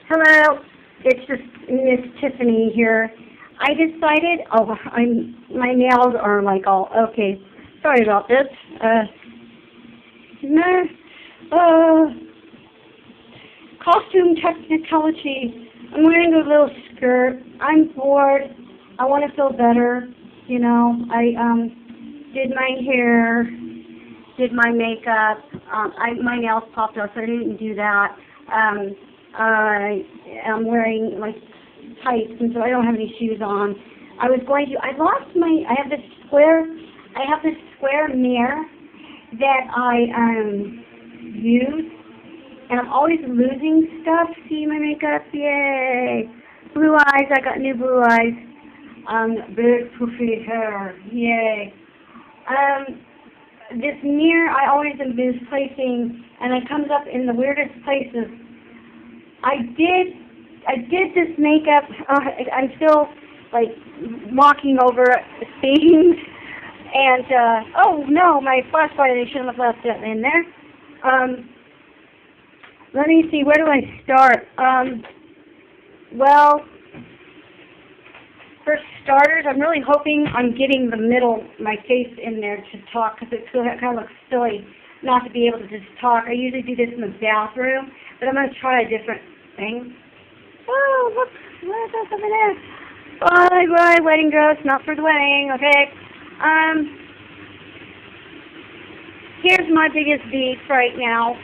Hello, it's just Miss Tiffany here. I decided, my nails are like all, okay, sorry about this. Nah, uh, costume technicality. I'm wearing a little skirt. I'm bored. I want to feel better. I did my hair, did my makeup. My nails popped off, so I didn't do that. I am wearing like tights, and so I don't have any shoes on. I have this square mirror that I use, and I'm always losing stuff. See my makeup? Yay! Blue eyes. I got new blue eyes. Big poofy hair. Yay! This mirror I always am misplacing, and it comes up in the weirdest places. I did this makeup. I'm still like walking over things, and oh no, my flashlight! I shouldn't have left it in there. Let me see. Where do I start? Well, for starters, I'm really hoping I'm getting my face in there to talk, because it kind of looks silly not to be able to just talk. I usually do this in the bathroom, but I'm going to try a different thing. Oh, look, there's something there. Bye, wedding dress, not for the wedding, okay? Here's my biggest beef right now.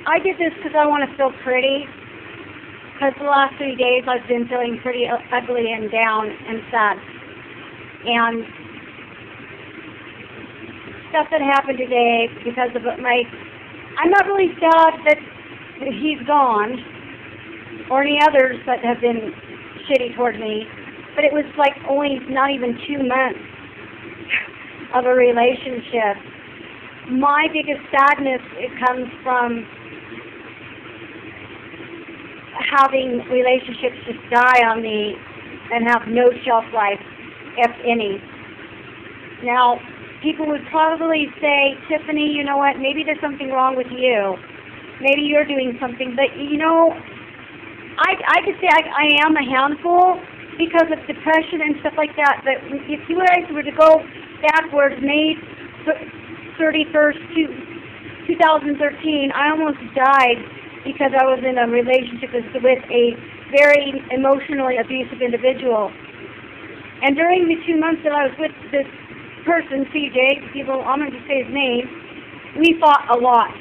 I did this because I want to feel pretty, because the last 3 days I've been feeling pretty ugly and down and sad. And stuff that happened today because of I'm not really sad that he's gone, or any others that have been shitty toward me, but it was like only not even 2 months of a relationship. My biggest sadness, it comes from having relationships just die on me and have no shelf life, if any. Now, people would probably say, Tiffany, you know what, maybe there's something wrong with you. Maybe you're doing something, but I could say I am a handful because of depression and stuff like that, but if you guys were to go backwards, May 31st, 2013, I almost died because I was in a relationship with a very emotionally abusive individual. And during the 2 months that I was with this person, CJ, I'm going to say his name, we fought a lot.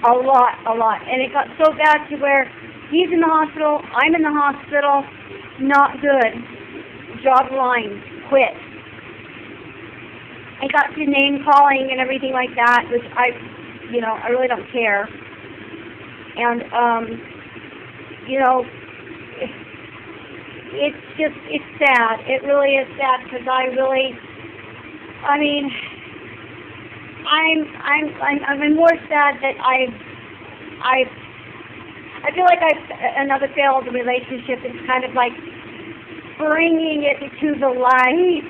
And it got so bad to where he's in the hospital, I'm in the hospital, not good. Job line, quit. I got to name calling and everything like that, which I really don't care. And, it's sad. It really is sad because I'm more sad that I feel like another failed relationship. It's kind of like bringing it to the light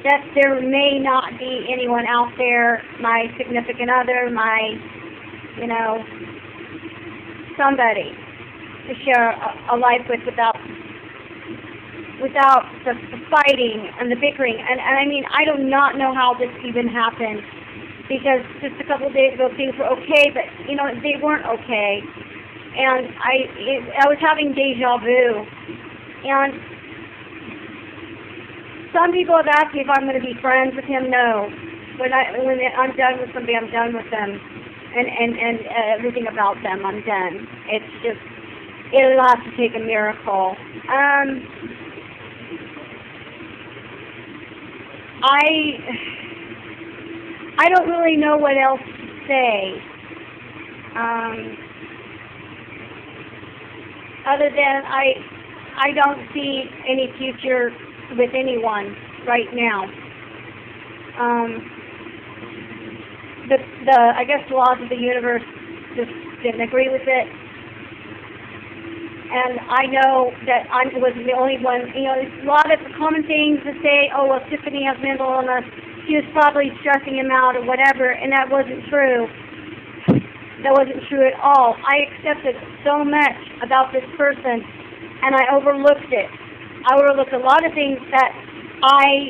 that there may not be anyone out there, my significant other, somebody to share a life with without the fighting and the bickering. And I do not know how this even happened, because just a couple of days ago things were okay, but they weren't okay. And I was having deja vu. And some people have asked me if I'm going to be friends with him. No. When I'm done with somebody, I'm done with them. And everything about them, I'm done. It's just, it'll have to take a miracle. I don't really know what else to say. Other than I don't see any future with anyone right now. I guess the laws of the universe just didn't agree with it. And I know that I was the only one, a lot of common things to say, oh, well, Tiffany has mental illness, he was probably stressing him out or whatever, and that wasn't true. That wasn't true at all. I accepted so much about this person, and I overlooked it. I overlooked a lot of things that I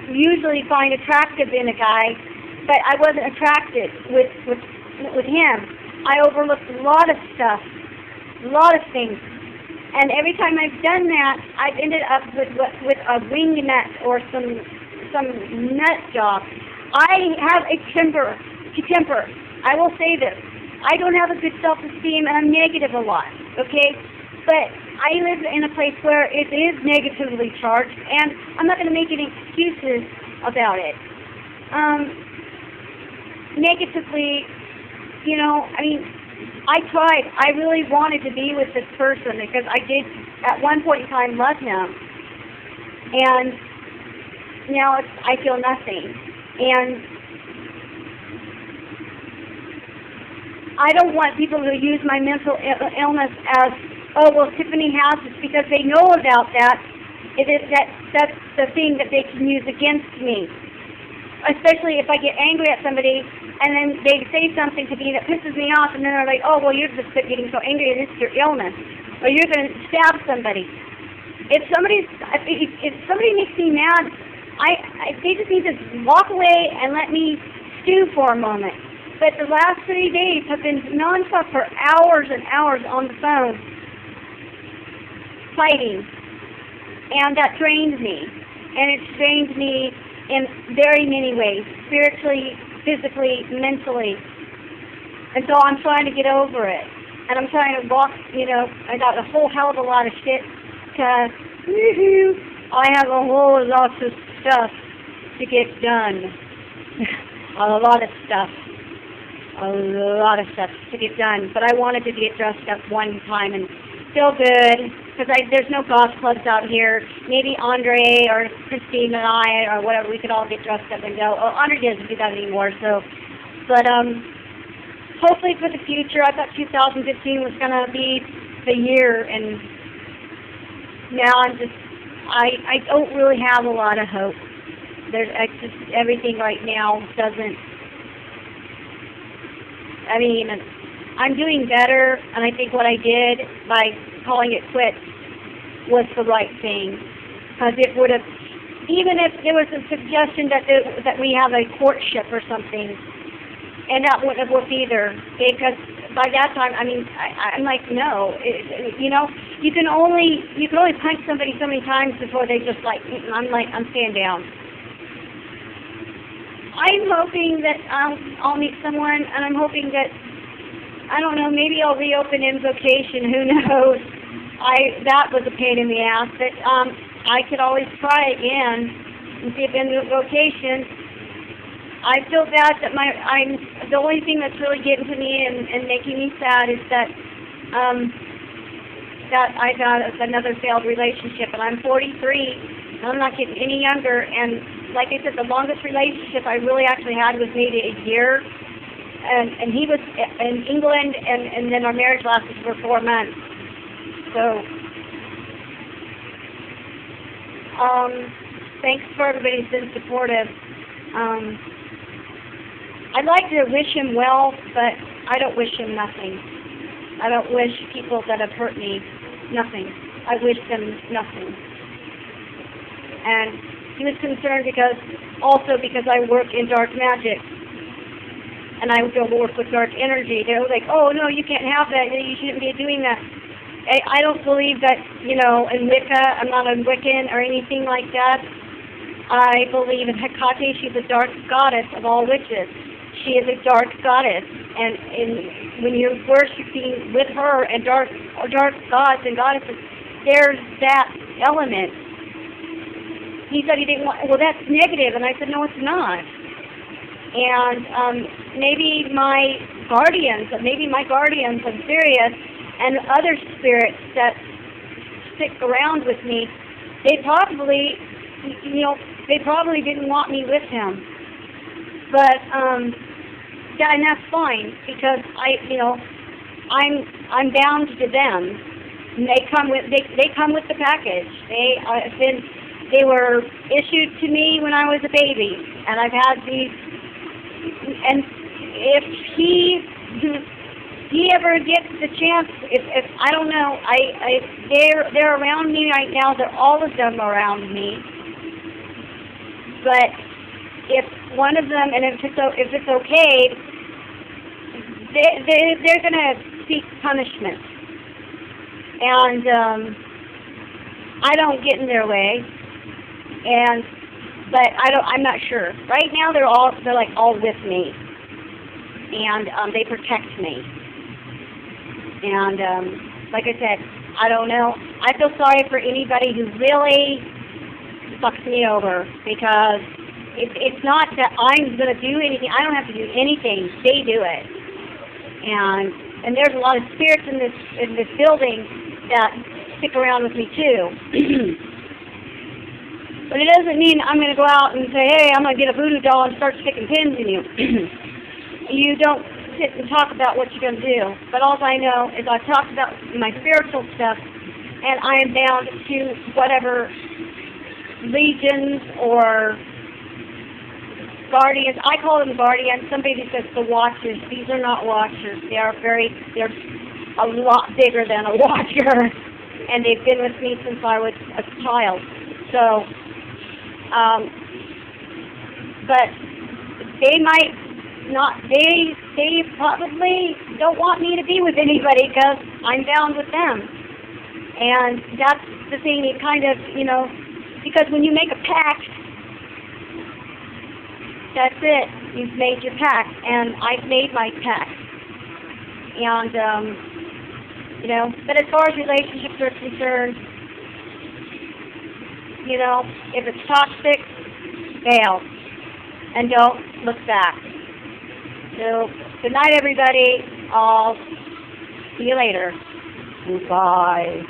usually find attractive in a guy, but I wasn't attracted with him. I overlooked a lot of stuff, a lot of things. And every time I've done that, I've ended up with a wing nut or some nut job. I have a temper. I will say this. I don't have a good self-esteem, and I'm negative a lot, okay? But I live in a place where it is negatively charged, and I'm not going to make any excuses about it. Negatively, you know, I mean, I tried. I really wanted to be with this person because I did, at one point in time, love him. And now I feel nothing. And I don't want people to use my mental illness as, oh, well, Tiffany has this, because they know about that. That's the thing that they can use against me. Especially if I get angry at somebody and then they say something to me that pisses me off, and then they're like, oh, well, you're just getting so angry, and it's your illness. Or you're going to stab somebody. If somebody makes me mad, they just need to walk away and let me stew for a moment. But the last 3 days have been nonstop for hours and hours on the phone, fighting. And that drains me. And it drains me in very many ways, spiritually, physically, mentally. And so I'm trying to get over it. And I'm trying to walk, you know, I got a whole hell of a lot of shit to, I have a whole lot of stuff to get done. A lot of stuff to get done. But I wanted to get dressed up one time and feel good, because there's no golf clubs out here. Maybe Andre or Christine and I or whatever, we could all get dressed up and go. Oh, Andre doesn't do that anymore, so. But hopefully for the future, I thought 2015 was going to be the year, and now I don't really have a lot of hope. Everything right now doesn't. I mean, I'm doing better, and I think what I did by calling it quits was the right thing. Because it would have, even if there was a suggestion that we have a courtship or something, and that wouldn't have worked either. Because by that time, I mean, I'm like, no. You know, you can only punch somebody so many times before they just like, I'm staying down. I'm hoping that I'll meet someone, and I'm hoping that, I don't know, maybe I'll reopen Invocation, who knows. That was a pain in the ass, but I could always try again and see if Invocation. I feel bad that the only thing that's really getting to me and making me sad is that I've had another failed relationship, and I'm 43, and I'm not getting any younger, and like I said, the longest relationship I really actually had was maybe a year, and he was in England, and then our marriage lasted for 4 months. So, thanks for everybody who's been supportive. I'd like to wish him well, but I don't wish him nothing. I don't wish people that have hurt me nothing. I wish them nothing. And he was concerned because I work in dark magic, and I don't work with dark energy. They were like, oh no, you can't have that, you shouldn't be doing that. I don't believe that, you know, in Wicca, I'm not a Wiccan or anything like that. I believe in Hecate. She's a dark goddess of all witches. She is a dark goddess, and when you're worshiping with her and dark gods and goddesses, there's that element. He said he didn't want, well, that's negative, and I said, no, it's not. And maybe my guardians of Sirius and other spirits that stick around with me, they probably didn't want me with him. But yeah, and that's fine, because I'm bound to them. And they come with the package. They have been They were issued to me when I was a baby, and I've had these. And if he ever gets the chance, if I don't know, they're around me right now. They're all of them around me. But if one of them, and if it's okay, they're gonna seek punishment, and I don't get in their way. But I'm not sure. Right now, they're like all with me, and they protect me. And like I said, I don't know. I feel sorry for anybody who really fucks me over, because it's not that I'm going to do anything. I don't have to do anything. They do it. And there's a lot of spirits in this building that stick around with me too. But it doesn't mean I'm going to go out and say, hey, I'm going to get a voodoo doll and start sticking pins in you. You don't sit and talk about what you're going to do. But all I know is I've talked about my spiritual stuff, and I am bound to whatever legions or guardians. I call them guardians. Somebody says the watchers. These are not watchers. They're a lot bigger than a watcher. And they've been with me since I was a child. So, but they might not, they probably don't want me to be with anybody because I'm bound with them. And that's the thing, you kind of, because when you make a pact, that's it. You've made your pact, and I've made my pact. And, but as far as relationships are concerned, if it's toxic, bail. And don't look back. So, good night, everybody. I'll see you later. Bye.